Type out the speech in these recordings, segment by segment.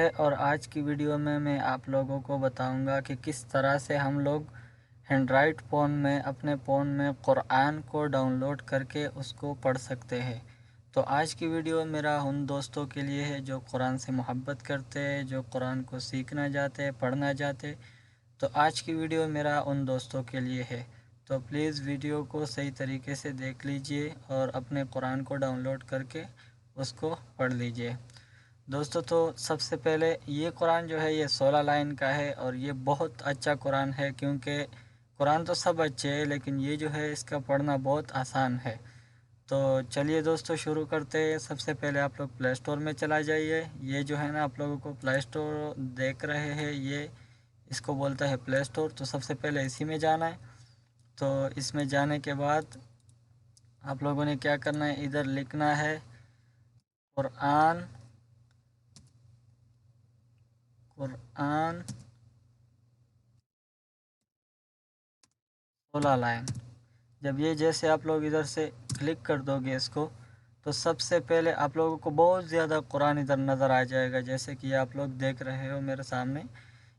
ہے اور آج کی ویڈیو میں آپ لوگوں کو بتاؤں گا کہ کس طرح سے ہم لوگ اینڈرائڈ فون میں اپنے فون میں قرآن کو ڈاؤن لوڈ کر کے اس کو پڑھ سکتے ہیں۔ تو آج کی ویڈیو میرا ان دوستوں کے لیے ہے جو قرآن سے محبت کرتے ہیں، جو قرآن کو سیکھنا چاہتے، پڑھنا چاہتے۔ تو آج کی ویڈیو میرا ان دوستوں کے لیے ہے، تو پلیز ویڈیو کو صحیح طریقے سے دیکھ لیجئے اور اپنے قرآن کو ڈاؤن لوڈ کر کے اس کو پڑھ لیجئے۔ دوستو تو سب سے پہلے یہ قرآن جو ہے یہ 16 لائن کا ہے اور یہ بہت اچھا قرآن ہے، کیونکہ قرآن تو سب اچھے ہے لیکن یہ جو ہے اس کا پڑھنا بہت آسان ہے۔ تو چلیے دوستو شروع کرتے ہیں۔ سب سے پہلے آپ لوگ پلے اسٹور میں چلا جائیے۔ یہ جو ہے نا آپ لوگوں کو پلے اسٹور دیکھ رہے ہیں، یہ اس کو بولتا ہے پلے اسٹور۔ تو سب سے پہلے اسی میں جانا ہے۔ تو اس میں جانے کے بعد آپ لوگوں نے کیا کرنا ہے، ادھر لکھنا ہے قرآن 16 لائن۔ جب یہ جیسے آپ لوگ ادھر سے کلک کر دو گے اس کو، تو سب سے پہلے آپ لوگوں کو بہت زیادہ قرآن ادھر نظر آ جائے گا، جیسے کہ یہ آپ لوگ دیکھ رہے ہو میرے سامنے۔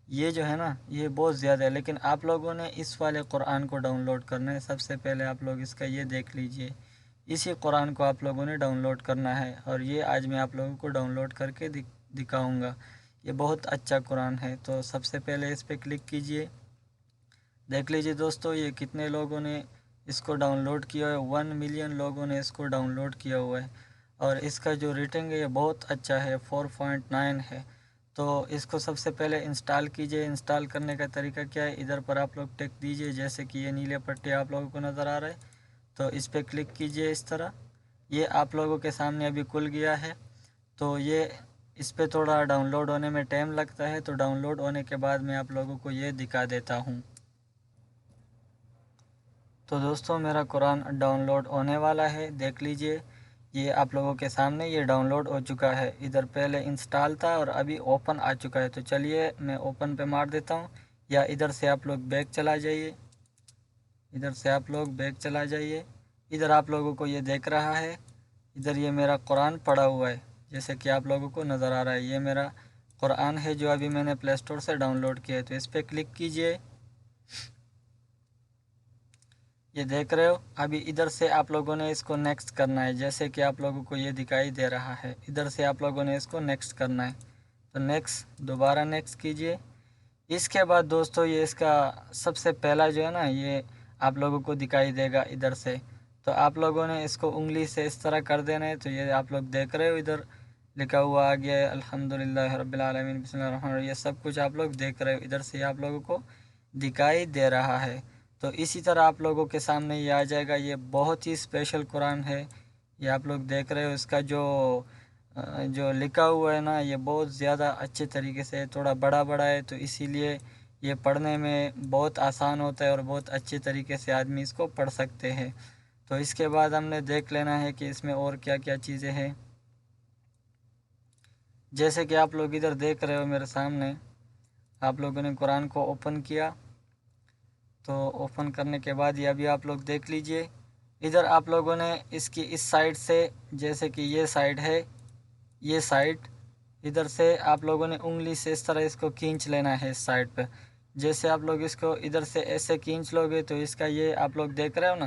یہ جو ہے نا یہ بہت زیادہ ہے، لیکن آپ لوگوں نے اس والے قرآن کو ڈاؤن لوڈ کرنا ہے۔ سب سے پہلے آپ لوگ اس کا یہ دیکھ لیجئے، اسی قرآن کو آپ لوگوں نے ڈاؤن لوڈ کرنا ہے، اور یہ آج میں آپ لوگوں کو ڈاؤن لوڈ کر کے دکھاؤں گا۔ یہ بہت اچھا قرآن ہے۔ تو سب سے پہلے اس پہ کلک کیجئے۔ دیکھ لیجئے دوستو یہ کتنے لوگوں نے اس کو ڈاؤن لوڈ کیا ہے۔ 1 ملین لوگوں نے اس کو ڈاؤن لوڈ کیا ہوا ہے، اور اس کا جو ریٹنگ ہے یہ بہت اچھا ہے، 4.9 ہے۔ تو اس کو سب سے پہلے انسٹال کیجئے۔ انسٹال کرنے کا طریقہ کیا ہے، ادھر پر آپ لوگ ٹک دیجئے، جیسے کہ یہ نیلے پٹے آپ لوگوں کو نظر آ رہا ہے، تو اس پہ کلک کیجئے اس طرح۔ یہ آپ لوگوں کے سامنے ابھی کھل گیا ہے۔ تو یہ اس پہ تھوڑا ڈاؤن لوڈ ہونے میں ٹائم لگتا ہے، تو ڈاؤن لوڈ ہونے کے بعد میں آپ لوگوں کو یہ دکھا دیتا ہوں۔ تو دوستو میرا قرآن ڈاؤن لوڈ ہونے والا ہے، دیکھ لیجئے یہ آپ لوگوں کے سامنے یہ ڈاؤن لوڈ ہو چکا ہے۔ ادھر پہلے انسٹال تھا اور ابھی اوپن آ چکا ہے۔ تو چلیے میں اوپن پہ مار دیتا ہوں، یا ادھر سے آپ لوگ بیک چلا جائیے۔ ادھر آپ لوگوں کو یہ دیکھ رہا ہے، ادھر یہ میرا قرآن پڑا ہوا ہے، جیسے کہ آپ لوگوں کو نظر آ رہا ہے۔ یہ میرا قرآن ہے جو ابھی میں نے پلے اسٹور سے ڈاؤن لوڈ کیا ہے۔ تو اس پہ کلک کیجئے۔ یہ دیکھ رہے ہو، ابھی ادھر سے آپ لوگوں نے اس کو نیکسٹ کرنا ہے، جیسے کہ آپ لوگوں کو یہ دکھائی دے رہا ہے۔ ادھر سے آپ لوگوں نے اس کو نیکسٹ کرنا ہے، تو نیکسٹ، دوبارہ نیکسٹ کیجئے۔ اس کے بعد دوستو یہ اس کا سب سے پہلا جو ہے نا یہ آپ لوگوں کو دکھائی دے گا ادھر سے۔ تو آپ لوگوں نے اس کو انگلی سے اس طرح کر دینا ہے۔ تو یہ آپ لوگ دیکھ رہے ہو ادھر لکھا ہوا آ گیا ہے الحمدللہ رب العالمین بسم اللہ الرحمن الرحیم، یہ سب کچھ آپ لوگ دیکھ رہے ہو، ادھر سے آپ لوگوں کو دکھائی دے رہا ہے۔ تو اسی طرح آپ لوگوں کے سامنے یہ آ جائے گا۔ یہ بہت ہی اسپیشل قرآن ہے، یہ آپ لوگ دیکھ رہے ہو۔ اس کا جو لکھا ہوا ہے نا یہ بہت زیادہ اچھے طریقے سے تھوڑا بڑا ہے، تو اسی لیے یہ پڑھنے میں بہت آسان ہوتا ہے اور بہت اچھے طریقے سے آدمی اس کو پڑھ سکتے ہیں۔ تو اس کے بعد ہم نے دیکھ لینا ہے کہ اس میں اور کیا کیا چیزیں ہیں، جیسے کہ آپ لوگ ادھر دیکھ رہے ہو میرے سامنے۔ آپ لوگوں نے قرآن کو اوپن کیا، تو اوپن کرنے کے بعد یہ ابھی آپ لوگ دیکھ لیجئے، ادھر آپ لوگوں نے اس کی اس سائڈ سے، جیسے کہ یہ سائڈ ہے، یہ سائڈ ادھر سے آپ لوگوں نے انگلی سے اس طرح اس کو کھینچ لینا ہے اس سائڈ پہ۔ جیسے آپ لوگ اس کو ادھر سے ایسے کھینچ لو گے تو اس کا یہ آپ لوگ دیکھ رہے ہو نا،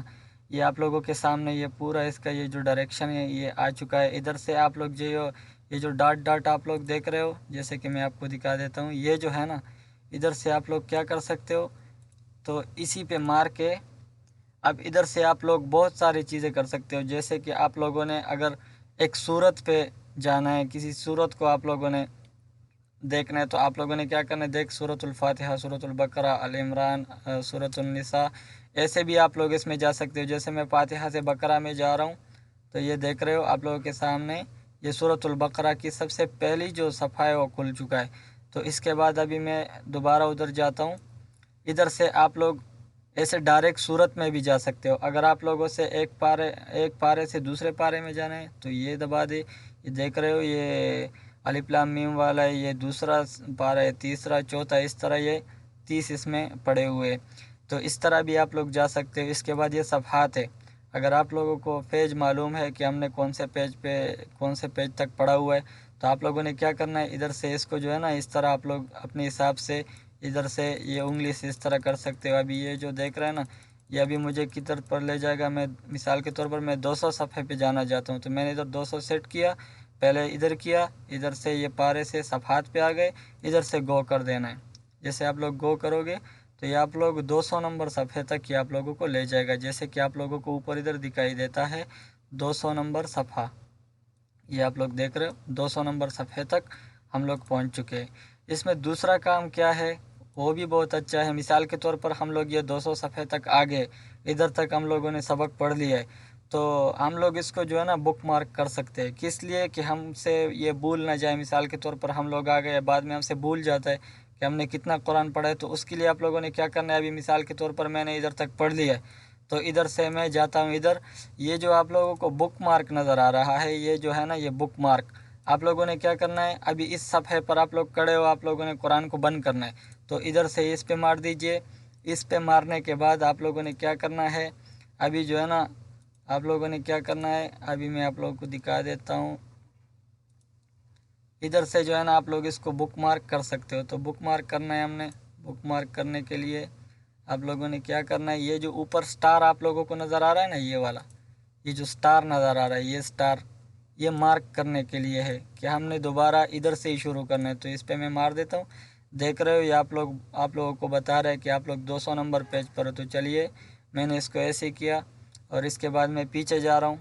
یہ آپ لوگوں کے سامنے یہ پورا اس کا یہ جو ڈائریکشن ہے یہ آ چکا ہے۔ ادھر سے آپ لوگ یہ جو ڈاٹ آپ لوگ دیکھ رہے ہو، جیسے کہ میں آپ کو دکھا دیتا ہوں، یہ جو ہے نا ادھر سے آپ لوگ کیا کر سکتے ہو، تو اسی پہ مار کے اب ادھر سے آپ لوگ بہت ساری چیزیں کر سکتے ہو، جیسے کہ آپ لوگوں نے اگر ایک سورت پہ جانا ہے، کسی سورت کو آپ لوگوں نے دیکھنا ہے، تو آپ لوگوں نے کیا کرنا ہے، دیکھ سورۃ الفاتحہ، سورۃ البقرہ، آل عمران، سورۃ النساء، ایسے بھی آپ لوگ اس میں جا سکتے ہو۔ جیسے میں فاتحہ سے بقرہ میں جا رہا ہوں، تو یہ دیکھ رہے ہو آپ لوگوں کے سامنے یہ سورۃ البقرہ کی سب سے پہلی جو صفحہ ہے وہ کھل چکا ہے۔ تو اس کے بعد ابھی میں دوبارہ ادھر جاتا ہوں، ادھر سے آپ لوگ ایسے ڈائریکٹ سورت میں بھی جا سکتے ہو۔ اگر آپ لوگوں سے ایک پارے سے دوسرے پارے میں جانا ہے تو یہ دبا دے۔ یہ دیکھ رہے ہو یہ الف لام میم والا ہے، یہ دوسرا پارہ ہے، تیسرا، چوتھا، اس طرح یہ 30 اس میں پڑے ہوئے، تو اس طرح بھی آپ لوگ جا سکتے ہو۔ اس کے بعد یہ صفحات ہے، اگر آپ لوگوں کو پیج معلوم ہے کہ ہم نے کون سے پیج تک پڑھا ہوا ہے، تو آپ لوگوں نے کیا کرنا ہے، ادھر سے اس کو جو ہے نا اس طرح آپ لوگ اپنے حساب سے ادھر سے یہ انگلی سے اس طرح کر سکتے ہو۔ ابھی یہ جو دیکھ رہے ہیں نا، یہ ابھی مجھے کدھر پر لے جائے گا، میں مثال کے طور پر میں 200 صفحے پہ جانا چاہتا ہوں، تو میں نے ادھر 200 سیٹ کیا، پہلے ادھر کیا، ادھر سے یہ پارے سے صفحات پہ آ گئے، ادھر سے گو کر دینا ہے۔ جیسے آپ لوگ گو کرو گے تو یہ آپ لوگ 200 نمبر صفحے تک یہ آپ لوگوں کو لے جائے گا، جیسے کہ آپ لوگوں کو اوپر ادھر دکھائی دیتا ہے 200 نمبر صفحہ، یہ آپ لوگ دیکھ رہے ہو 200 نمبر صفحے تک ہم لوگ پہنچ چکے ہیں۔ اس میں دوسرا کام کیا ہے وہ بھی بہت اچھا ہے۔ مثال کے طور پر ہم لوگ یہ 200 صفحے تک آ گئے، ادھر تک ہم لوگوں نے سبق پڑھ لیا ہے، تو ہم لوگ اس کو جو ہے نا بک مارک کر سکتے ہیں۔ کس لیے کہ ہم سے یہ بھول نہ جائے، مثال کے طور پر ہم لوگ آ گئے، بعد میں ہم سے بھول جاتا ہے کہ ہم نے کتنا قرآن پڑھا ہے، تو اس کے لیے آپ لوگوں نے کیا کرنا ہے، ابھی مثال کے طور پر میں نے ادھر تک پڑھ لیا ہے، تو ادھر سے میں جاتا ہوں ادھر، یہ جو آپ لوگوں کو بک مارک نظر آ رہا ہے، یہ جو ہے نا یہ بک مارک، آپ لوگوں نے کیا کرنا ہے، ابھی اس صفحے پر آپ لوگ کھڑے ہو، آپ لوگوں نے قرآن کو بند کرنا ہے، تو ادھر سے اس پہ مار دیجئے۔ اس پہ مارنے کے بعد آپ لوگوں نے کیا کرنا ہے، ابھی جو ہے نا آپ لوگوں نے کیا کرنا ہے، ابھی میں آپ لوگوں کو دکھا دیتا ہوں، ادھر سے جو ہے نا آپ لوگ اس کو بک مارک کر سکتے ہو۔ تو بک مارک کرنا ہے ہم نے، بک مارک کرنے کے لیے آپ لوگوں نے کیا کرنا ہے، یہ جو اوپر سٹار آپ لوگوں کو نظر آ رہا ہے نا، یہ والا، یہ جو سٹار نظر آ رہا ہے، یہ سٹار، یہ مارک کرنے کے لیے ہے کہ ہم نے دوبارہ ادھر سے ہی شروع کرنا ہے، تو اس پہ میں مار دیتا ہوں۔ دیکھ رہے ہو یہ آپ لوگوں کو بتا رہا ہے کہ آپ لوگ 200 نمبر پیج پر ہو، تو چلیے میں نے اس کو ایسے ہی کیا، اور اس کے بعد میں پیچھے جا رہا ہوں،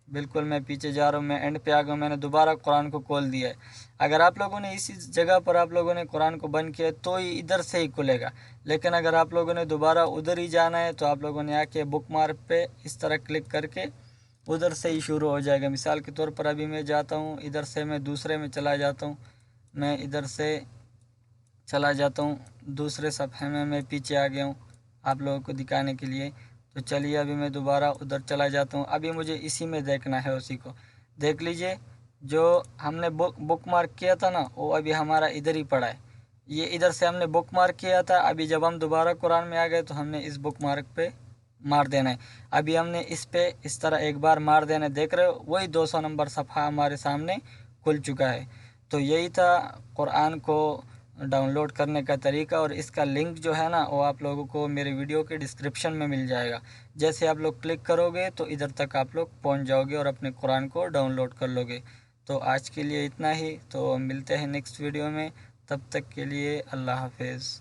بالکل میں پیچھے جا رہا ہوں، میں اینڈ پہ آ گیا ہوں، میں نے دوبارہ قرآن کو کھول دیا ہے۔ اگر آپ لوگوں نے اسی جگہ پر آپ لوگوں نے قرآن کو بند کیا تو ہی ادھر سے ہی کھلے گا، لیکن اگر آپ لوگوں نے دوبارہ ادھر ہی جانا ہے تو آپ لوگوں نے آ کے بک مارک پہ اس طرح کلک کر کے ادھر سے ہی شروع ہو جائے گا۔ مثال کے طور پر ابھی میں جاتا ہوں ادھر سے، میں دوسرے میں چلا جاتا ہوں، میں ادھر سے چلا جاتا ہوں دوسرے صفحے میں پیچھے آ گیا ہوں آپ لوگوں کو دکھانے کے لیے۔ تو چلیے ابھی میں دوبارہ ادھر چلا جاتا ہوں، ابھی مجھے اسی میں دیکھنا ہے، اسی کو دیکھ لیجئے، جو ہم نے بک مارک کیا تھا نا وہ ابھی ہمارا ادھر ہی پڑا ہے، یہ ادھر سے ہم نے بک مارک کیا تھا، ابھی جب ہم دوبارہ قرآن میں آ گئے تو ہم نے اس بک مارک پہ مار دینا ہے۔ ابھی ہم نے اس پہ اس طرح ایک بار مار دینا ہے، دیکھ رہے ہو وہی 200 نمبر صفحہ ہمارے سامنے کھل چکا ہے۔ تو یہی تھا قرآن کو ڈاؤن لوڈ کرنے کا طریقہ، اور اس کا لنک جو ہے نا وہ آپ لوگوں کو میرے ویڈیو کے ڈسکرپشن میں مل جائے گا، جیسے آپ لوگ کلک کرو گے تو ادھر تک آپ لوگ پہنچ جاؤ گے اور اپنے قرآن کو ڈاؤن لوڈ کر لو گے۔ تو آج کے لیے اتنا ہی، تو ملتے ہیں نیکسٹ ویڈیو میں، تب تک کے لیے اللہ حافظ۔